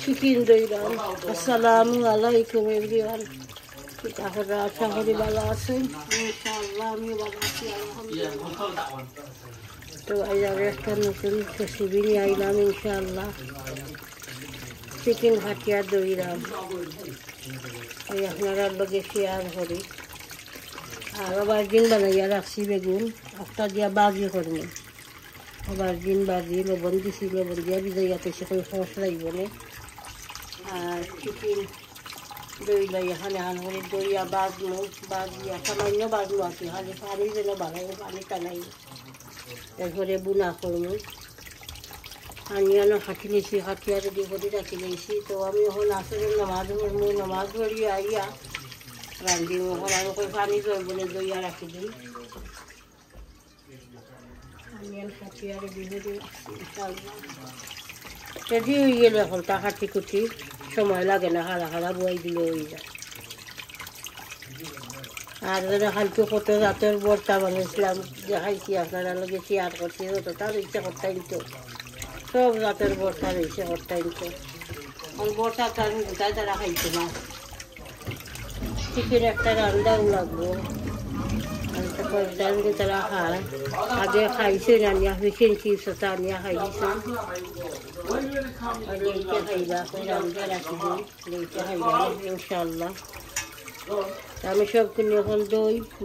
Chicken দইলাম। আসসালামু আলাইকুম everyone. আপনারা আশা করি ভালো আছেন। ইনশাআল্লাহ আমিও ভালো আছি আলহামদুলিল্লাহ। তো আজ একটা নতুন রেসিপি নিয়ে আইলাম ইনশাআল্লাহ। চিকেন হাটিয়া দইলাম ওই আপনারা লগে শেয়ার করি। আর আবার দিন বানাইয়া রাখছি বেগুন একটা দিয়া বাজি করবো। আবার দিন বাজি লবণ দিছি, লবণ দিয়া ভিজাইয়া পেছে করে সস লাগবে না। আর চিকেন দইলাই এখানে আনহরে দইয়া বাজমো, বাজিয়া সামান্য বাজমো আর কি, খালি পানি যেন বাড়াইবো, পানি টানাই এরপরে বুনা করবো। আনিয়ানো হাঁটি নিয়েছি, হাঁটিয়া রেডি করে রাখি নিয়েছি। তো আমি এখন আসলে নামাজ পড়বো, নামাজ পড়িয়ে আইয়া রান্ধিব। এখন আমি কই পানি জল বলে দইয়া রাখি দিই। আনিয়ান হাঁটিয়া রেডি করে রাখছি ইনশাআল্লাহ। রেডি হয়ে গেলে এখন তা হাঁটি কুটি সময় লাগে না, হারা হারা বই দিলে হয়ে যায়। আর হালকা কত রাতের বর্তা বানিয়েছিলাম দেখাইছি আপনারা লগে শেয়ার করছি, অত তার ইচ্ছা করতাম তো সব রাতের বর্তা রয়েছে করতাম তো বর্তা তার গোটায় তারা খাইছে না। চিকেন একটা রান্নাও লাগবো, তারপর ডালকে তারা খায়। আগে খাইছে রানিয়া ফিশিং চিপস আনিয়া খাইছে, লেইতে খাইবা রান্না রাখি দিই, লেইতে খাইবা ইনশাআল্লাহ। আমি সব কিনে এখন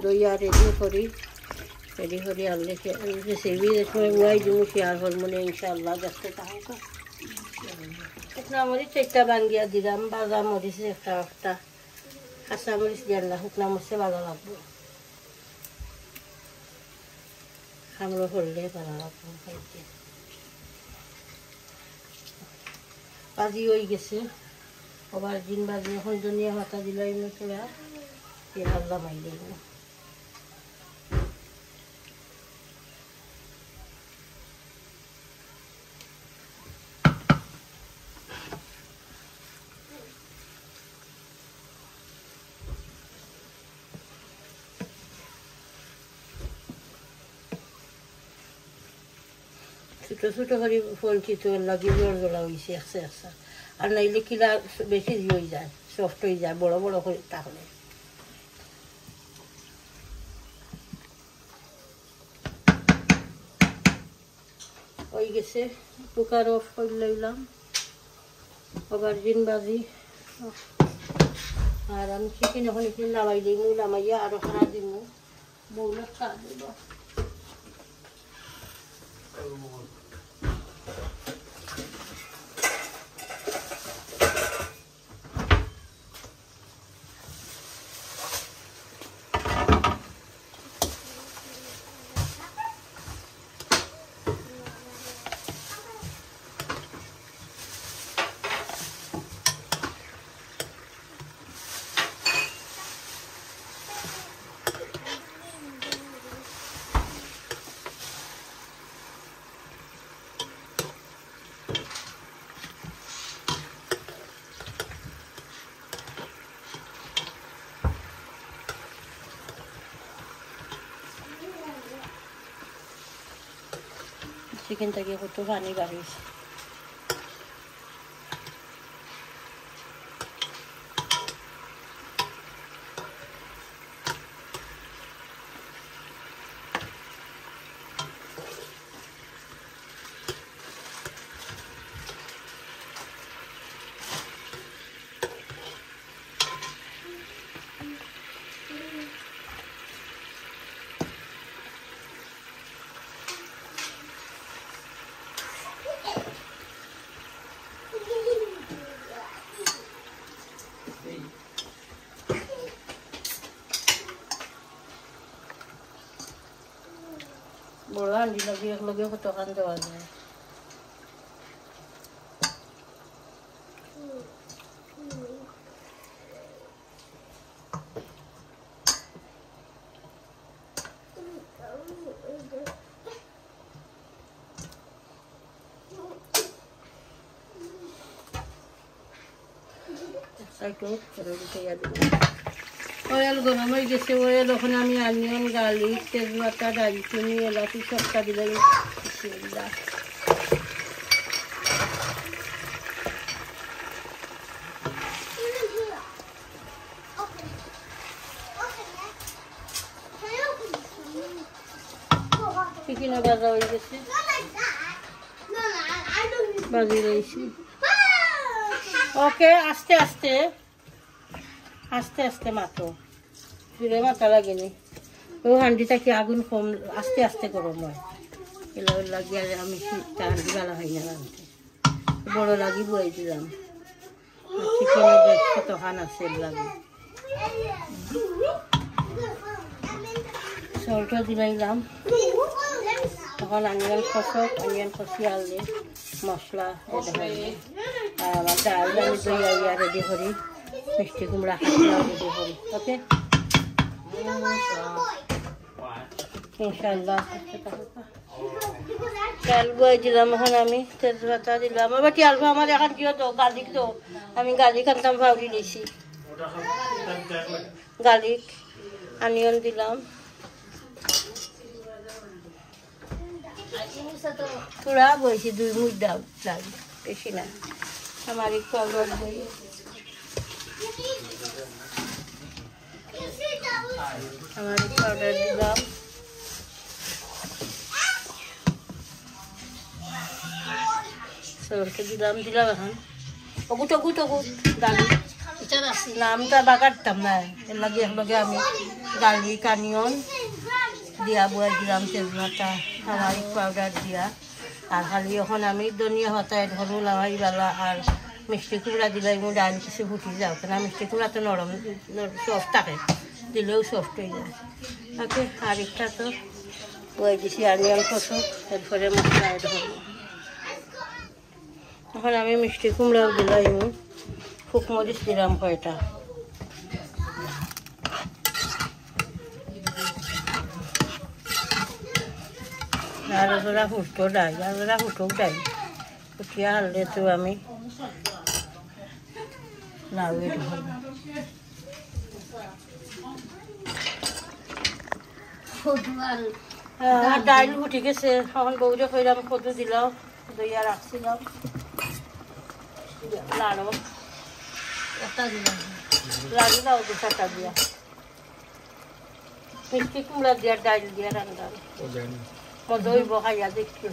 দইয়া রেডি করি আনলে রেসিপি সময় ওয়াই দিব শেয়ার করবো না ইনশাআল্লাহ। দেখতে থাকা শুকনা মরিচ একটা বাঙ্গিয়া দিলাম, বাজা মরিচ একটা কাঁচা মরিচ দিয়ে না, শুকনা মরিচে ভালো লাগবে, খামড়ো করলে ভালো লাগবে খাইতে। বাজি হয়ে গেছে, আবার দিন বাজি এখন ধনিয়া পাতা দিলাই তোরা আল্লাহ মাই দেব। ছোটো ছোটো করে ফলচিত লাগি জোর জোড়া হয়েছে একসা, আর নাইলে কিলা বেশি হয়ে যায়, সফট হয়ে যায় বড় বড় করে তাহলে। হয়ে গেছে, কুকার অফ করে লইলাম। আবার দিন বাজি আর আমি চিকেন এখন এখানে নামাই দিই, নামাইয়া আরো খানা দিব, বউলা খাওয়া দিব। চিকেন থেকে কত পানি বাড়িয়েছে। বড় হাঁড়ি লাগে একলগে কতখান দেওয়া যায়। অয়েল গরম হয়ে গেছে, অয়েল ওখানে আমি অনিয়ন গার্লিক তেজপাতা দারচিনি এলাচি সবটা দিলাম। বাজা হয়ে গেছে, বাজি রয়েছি। ওকে, আস্তে আস্তে আস্তে আস্তে মাতো, জুড়ে মাথা লাগেনি। ও হান্ডিটা কি আগুন কম, আস্তে আস্তে গরম হয়। এলা লাগিয়ে আমি হান্ডি গালা হয় না রাঁধতে, বড় লাগি বয়ে দিলাম। চিকেনের বেশ কত খান আছে লাগে, সল্টও দিলাইলাম। তখন অনিয়ন কষি আললে মশলা দেখাইলে। আর আমার ডাল আমি দইয়া রেডি করি, মিষ্টি কুমড়া খাসিলাও রেডি করি। ওকে, ইনশাল্লাহ তেল বয়ে দিলাম। এখন আমি তেজপাতা দিলাম। এবার তেল আমার এখন কিয় তো গার্লিক তো, আমি গার্লিক আনতাম পাউডি দিয়েছি। গার্লিক অনিয়ন দিলাম, পুরা বইছি 2 মুঠ দাও লাগে, বেশি না। আমার একটু পাউডার বই, আমার পাউডার দিলাম। সরকে দিলাম এখন অগুট গার্লিক নামটা বাগারতাম না, এর লাগে একলগে আমি গার্লিক অনিয়ন দিয়া বয়ে দিলাম, তেজপাতা টারমারিক পাউডার দিয়া। আর খালি এখন আমি ধনিয়া পাতা ধরু লাগাই বালা আর মিষ্টি কুমড়া দিলাই মো ডাল কিছু ফুটি যাও, কেন মিষ্টি কুমড়া তো নরম সফট থাকে, দিলেও সফট হয়ে যায়। ওকে, আরেকটা তো বয়ে দিছি অনিয়ন কষো, এরপরে মশলা ধরবো। এখন আমি মিষ্টি কুমড়াও দিলাই, শুকমরিচ দিলাম কয়টা, আলুরা ফুটো ডাই, আলুরা ফুটোও ডাই ফুটিয়া হাললে তো আমি লাউয়ে ঢুকবো। ডাইল ফুটি গেছে, এখন বউরে কইলাম কদু দিলাম, দইয়া রাখছিলাম, লাড়ো লাগি দাও 2-4টা দিয়া, মিষ্টি কুমড়া দিয়া ডাইল দিয়া রান্না মজা হইব, খাইয়া দেখি।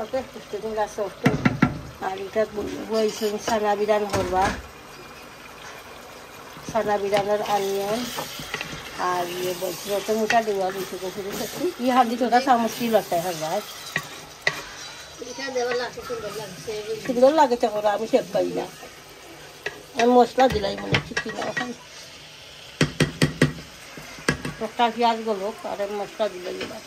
ওকে, মিষ্টি কুমড়া সফট। আর এটা বইছি সানা বিধান করবা, সানা বিধানের অনিয়ন আর ইয়ে বলছি তো মোটা দেওয়া দিয়েছে ই হালদি তোটা চামচি লটাই হবার সুন্দর লাগে তো করা, আমি শেখ পাই না। আমি মশলা দিলাই মনে চিকেন, এখন একটা পেঁয়াজ গলো আর মশলা দিলাই এবার।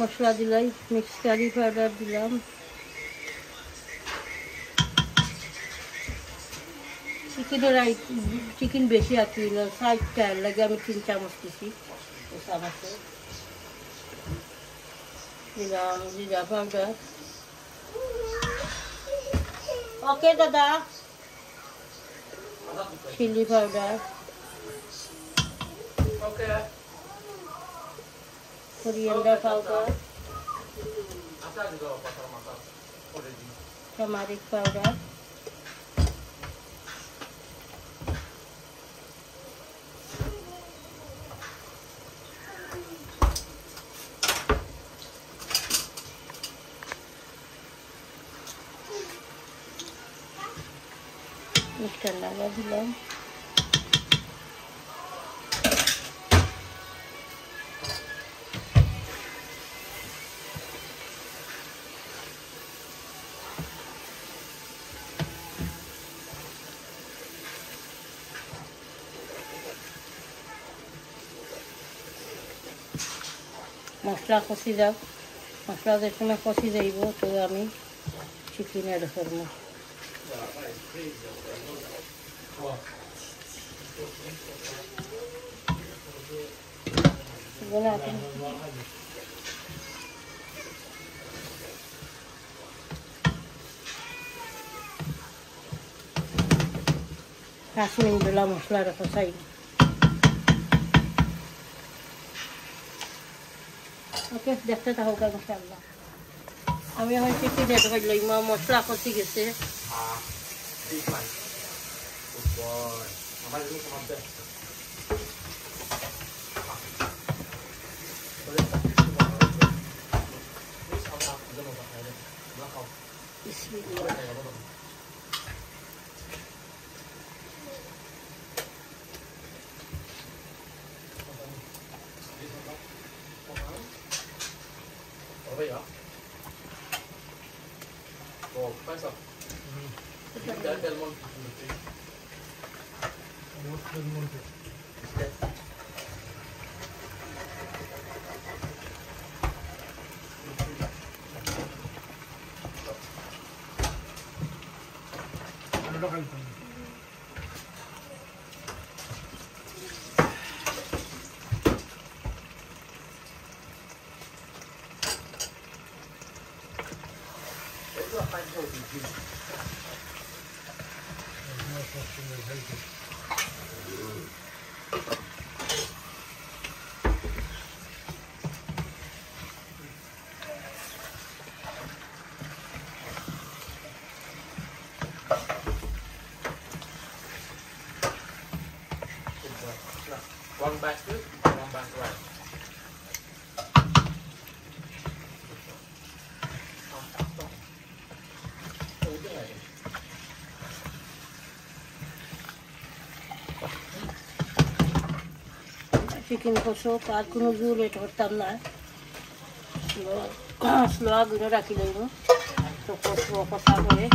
মশলা দিলাই, মিক্স কারি পাউডার দিলাম, চিকেন বেশি আর কি 60টা লাগে আমি 3 চামচ দিছি, দিলাম জিরা পাউডার। ওকে দাদা, chilli powder, coriander powder, turmeric powder, mixture লাগা দিলাম। মশলা কষি যাও, মশলা যে সময় কষি যাইব তো আমি চিকেন এড করবো। natin. Kasmin dula mosla rasa sain. Okay, দেখতে থাকো ইনশাআল্লাহ। আমি এখন চিঠি দিয়ে ধরলাই মশলা কষি গেছে। ঠিক আছে। Good boy. আমার এগুলো সমাপ্ত। Vậy hả? Ồ, phải sao? Del Monte. Del Monte. Ano lokal pa? One back good, one back right. Chicken কষো আর কোনো জোল এটা করতাম না, স্লো আগুনে রাখি লইব। তো কষবো, কষা করে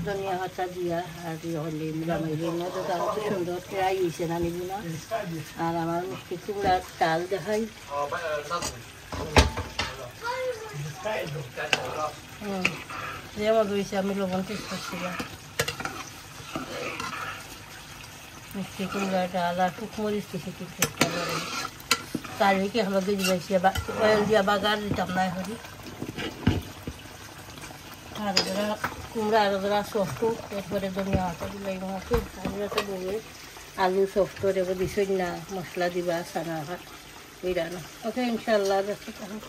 ধনিয়া পাতা দিয়া আর হলে মিলামাইলি না, তো তার খুব সুন্দর ট্রাই হয়েছে না নিবি না। আর আমার মিষ্টি কুমড়ার চাল দেখাই, যেমন রয়েছে আমি লবণ টেস্ট করছিলাম। মিষ্টি কুমড়া ডাল আর শুকমরিচ দিছি ঠিক চেষ্টা করে, চারিদিকে হলদি দিয়েছি, অয়েল দিয়া বাগার দিতাম না হরি। আর যারা কুমড়া আর যারা সফট, এরপরে ধনিয়া পাতা দিলাই মাকে তো বলবে আলু সফট দেবো দিছই না, মশলা দিবা চানা ভাত বিরানো। ওকে ইনশাল্লাহ দেখতে থাকুন।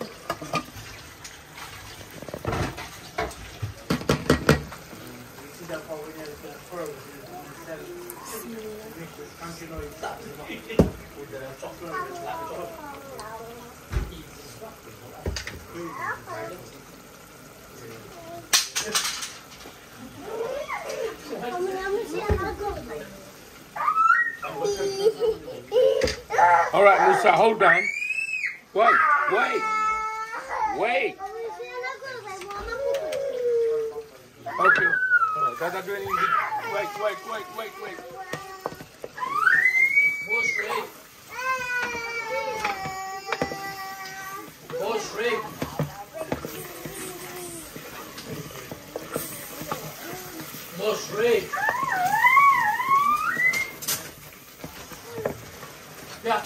All right, Musa, hold on. Wait. Okay. Does that do anything? Wait. More straight. More straight. More straight. Yeah.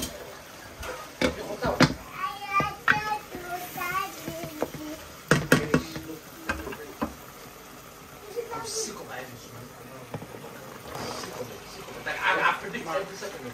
I'm sick of my like I predict every second of it.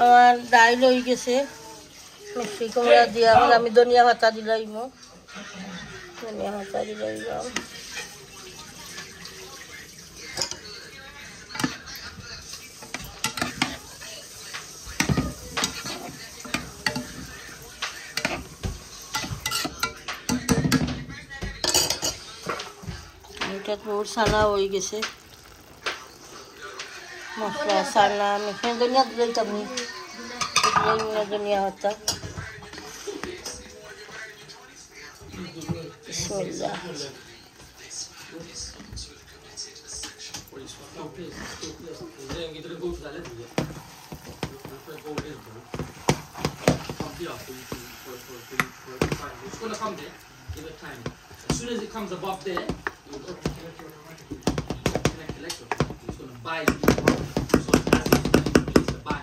আমার ডাইল হয়ে গেছে, মিষ্টি কুমড়া দিয়া আমি ধনিয়া পাতা দিলাম, ধনিয়া পাতা দিলাম। এটাত বহুত সানা হয়ে গেছে মশলা সানা মিশে ধনিয়া দিলেই তুমি ধনিয়া হতা বিসমিল্লাহ It's gonna come there. Give it time. As soon as it comes above there, you'll connect it. It's gonna buy it. So as it place the buy,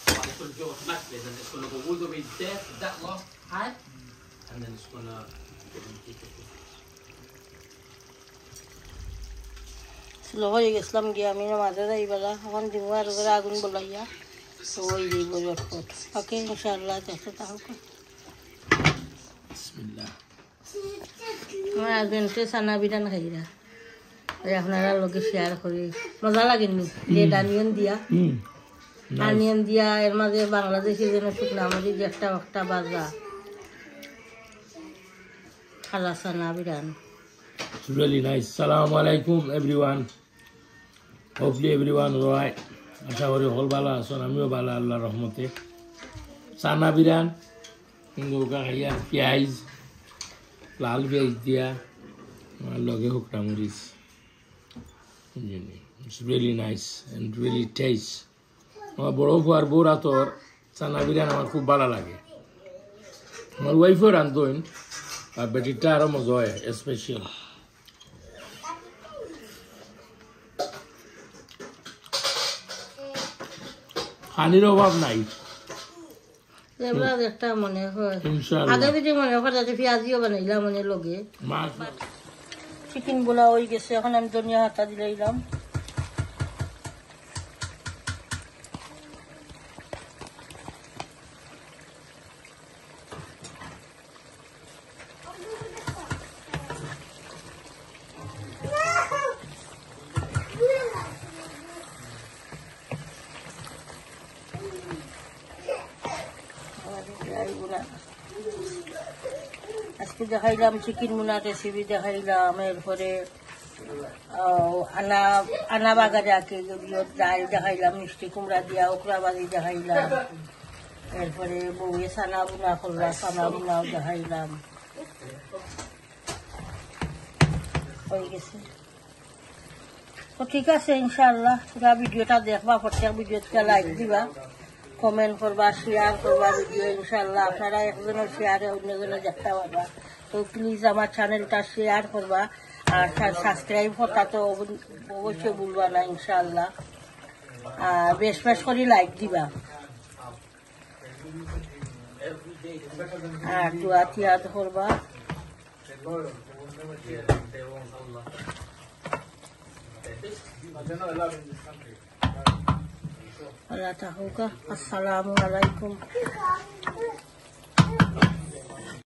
but it's gonna go automatically. Then it's gonna go all the way there to that last height, and then it's gonna keep it. Slow হয়ে গেছিলাম গিয়ে আমি মাঝে যাইবেলা এখন দিব আর আগুন বলাইয়া তো ওই দিব জটপট ওকে ইনশাআল্লাহ দেখতে থাকুক বিসমিল্লাহ আমার হাজবেন্ডে সানা বিরান খাইরা আপনারা লোকে শেয়ার করি মজা লাগেনি রেড আনিয়ন দিয়া এর মাঝে বাংলাদেশি যেন শুকনা মরিচ একটা একটা বাজা খালা সানা বিরান It's really nice. Assalamu alaikum everyone. Hopefully everyone right. আশা করি হল ভালো আছেন আমিও ভালো আল্লাহর রহমতে সানা বিরান গোকা খাইয়া পেঁয়াজ লাল পেঁয়াজ দিয়া আমার লগে হুকরা মরিচ It's really nice and really taste. আমার বড় ফুয়ার বউ রাতর সানা বিরান আমার খুব ভালো লাগে আমার ওয়াইফও রান্ধন আর বেটিটা আরো মজা হয় স্পেশাল পানির অভাব নাই একটা মনে হয় ইনশাআল্লাহ আগে যদি মনে হয় যাতে পেঁয়াজিও বানাইলাম মনে লগে মাছ চিকেন গুলা হয়ে গেছে এখন আমি ধনিয়া হাতা দিলাম আজকে দেখাইলাম চিকেন মুনা রেসিপি দেখাইলাম এরপরে আনা বাগারাকে ডাল দেখাইলাম মিষ্টি কুমড়া দিয়া ওকরা বাজি দেখাইলাম এরপরে বউয়ে সানা বুনা করলা সানা বুনাও দেখাইলাম হয়ে গেছে তো ঠিক আছে ইনশাআল্লাহ পুরা ভিডিওটা দেখবা প্রত্যেক ভিডিওতে লাইক দিবা কমেন্ট করবা শেয়ার করবা ভিডিও ইনশাআল্লাহ আপনারা একজনের শেয়ারে অন্যজনের দেখতে পারবা তো প্লিজ আমার চ্যানেলটা শেয়ার করবা আর সাবস্ক্রাইব করতে তো অবশ্যই ভুলবা না ইনশাআল্লাহ আর বেশ বেশ করে লাইক দিবা আর দোয়া তিয়া করবা Allah tahuka. Assalamualaikum.